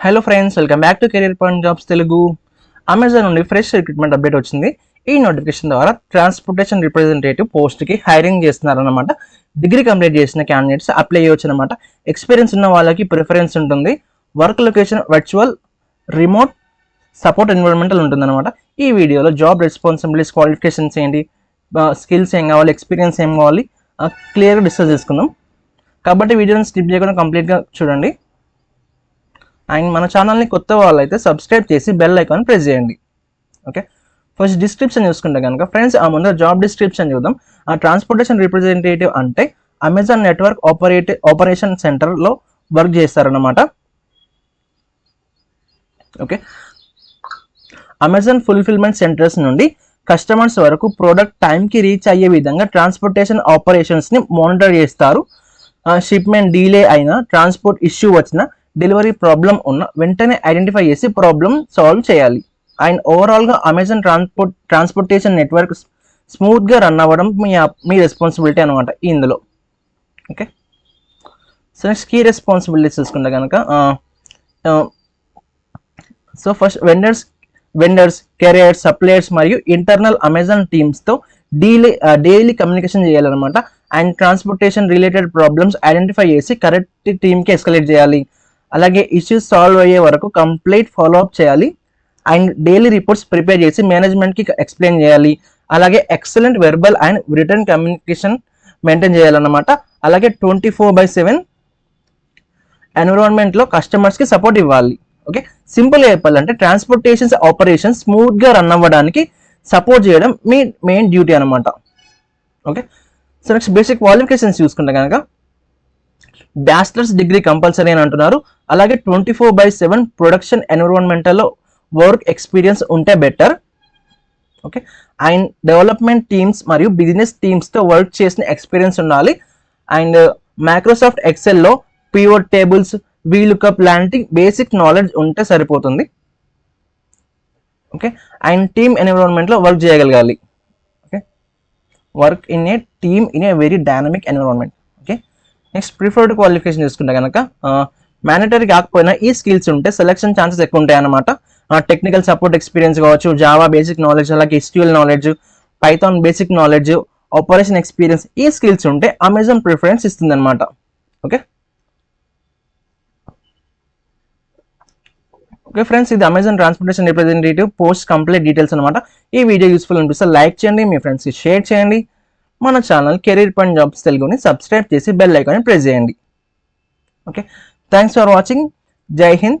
Hello friends, welcome back to career point jobs Telugu. Amazon నుండి fresh recruitment update వచ్చింది. ఈ notification ద్వారా transportation representative పోస్ట్కి హైరింగ్ చేస్తున్నారన్నమాట. డిగ్రీ కంప్లీట్ చేసిన క్యాండిడేట్స్ అప్లై చేయవచ్చు అనమాట. ఎక్స్పీరియన్స్ ఉన్న వాళ్ళకి ప్రిఫరెన్స్ ఉంటుంది. Work location virtual, remote, support environmental ఉంటుందన్నమాట. ఈ వీడియోలో జాబ్ రెస్పాన్సిబిలిటీస్, క్వాలిఫికేషన్స్ ఏంటి, స్కిల్స్ ఏం కావాలి, ఎక్స్పీరియన్స్ ఏం కావాలి, క్లియర్గా డిస్కస్ చేసుకుందాం. కాబట్టి వీడియోని స్కిప్ చేయకుండా కంప్లీట్గా చూడండి. అండ్ మన ఛానల్ని కొత్త వాళ్ళైతే సబ్స్క్రైబ్ చేసి బెల్ ఐకాన్ ప్రెస్ చేయండి. ఓకే, ఫస్ట్ డిస్క్రిప్షన్ చూసుకుంటే కనుక ఫ్రెండ్స్, ముందు జాబ్ డిస్క్రిప్షన్ చూద్దాం. ట్రాన్స్పోర్టేషన్ రిప్రజెంటేటివ్ అంటే అమెజాన్ నెట్వర్క్ ఆపరేషన్ సెంటర్లో వర్క్ చేస్తారన్నమాట. ఓకే, అమెజాన్ ఫుల్ఫిల్మెంట్ సెంటర్స్ నుండి కస్టమర్స్ వరకు ప్రోడక్ట్ టైంకి రీచ్ అయ్యే విధంగా ట్రాన్స్పోర్టేషన్ ఆపరేషన్స్ని మానిటర్ చేస్తారు. షిప్మెంట్ డిలే అయినా, ట్రాన్స్పోర్ట్ ఇష్యూ వచ్చినా, డెలివరీ ప్రాబ్లం ఉన్న వెంటనే ఐడెంటిఫై చేసి ప్రాబ్లం సాల్వ్ చేయాలి. అండ్ ఓవరాల్గా అమెజాన్ ట్రాన్స్పోర్టేషన్ నెట్వర్క్ స్మూత్గా రన్ అవ్వడం మీ రెస్పాన్సిబిలిటీ అనమాట ఇందులో. Okay, so next key responsibilities చూసుకుంటే కనుక so first vendors, carriers, suppliers మరియు ఇంటర్నల్ అమెజాన్ టీమ్స్తో డైలీ కమ్యూనికేషన్ చేయాలన్నమాట. And transportation related problems identify చేసి కరెక్ట్ టీమ్కి ఎస్కలేట్ చేయాలి. అలాగే ఇష్యూస్ సాల్వ్ అయ్యే వరకు కంప్లీట్ ఫాలోఅప్ చేయాలి. అండ్ డైలీ రిపోర్ట్స్ ప్రిపేర్ చేసి మేనేజ్మెంట్కి ఎక్స్ప్లెయిన్ చేయాలి. అలాగే excellent verbal and written communication maintain చేయాలన్నమాట. అలాగే 24/7 ఎన్విరాన్మెంట్లో కస్టమర్స్కి సపోర్ట్ ఇవ్వాలి. ఓకే, సింపుల్గా చెప్పాలంటే ట్రాన్స్పోర్టేషన్ ఆపరేషన్ స్మూత్గా రన్ అవ్వడానికి సపోర్ట్ చేయడం మీ మెయిన్ డ్యూటీ అనమాట. Okay, so next basic qualifications చూసుకుంటే కనుక బ్యాచిలర్స్ డిగ్రీ కంపల్సరీ అని అంటున్నారు. అలాగే 24/7 ప్రొడక్షన్ ఎన్విరాన్మెంటల్లో వర్క్ ఎక్స్పీరియన్స్ ఉంటే better. Okay, and development teams మరియు బిజినెస్ టీమ్స్తో వర్క్ చేసిన ఎక్స్పీరియన్స్ ఉండాలి. అండ్ మైక్రోసాఫ్ట్ ఎక్సెల్లో పివట్ టేబుల్స్, వీలుకప్ లాంటి బేసిక్ నాలెడ్జ్ ఉంటే సరిపోతుంది. ఓకే, అండ్ టీమ్ ఎన్విరాన్మెంట్లో వర్క్ చేయగలగాలి. Okay, work in a team in a very dynamic environment. Okay, next preferred qualification చూసుకుంటే కనుక మ్యాండేటరీ కాకపోయినా ఈ స్కిల్స్ ఉంటే సెలెక్షన్ ఛాన్సెస్ ఎక్కువ ఉంటాయి అన్నమాట. టెక్నికల్ సపోర్ట్ ఎక్స్పీరియన్స్ కావచ్చు, జావా బేసిక్ నాలెడ్జ్, అలాగే SQL knowledge, Python basic knowledge, operation experience, ఈ స్కిల్స్ ఉంటే అమెజాన్ ప్రిఫరెన్స్ ఇస్తుంది అనమాట. ఓకే ఓకే ఫ్రెండ్స్, ఇది Amazon transportation representative post complete details అనమాట. ఈ వీడియో యూస్ఫుల్ అనిపిస్తే లైక్ చేయండి, మీ ఫ్రెండ్స్కి షేర్ చేయండి. మన ఛానల్ కెరీర్ పాయింట్ జాబ్స్ తెలుగుని సబ్స్క్రైబ్ చేసి బెల్ ఐకాన్ని ప్రెస్ చేయండి. Okay, thanks for watching. జై హింద్.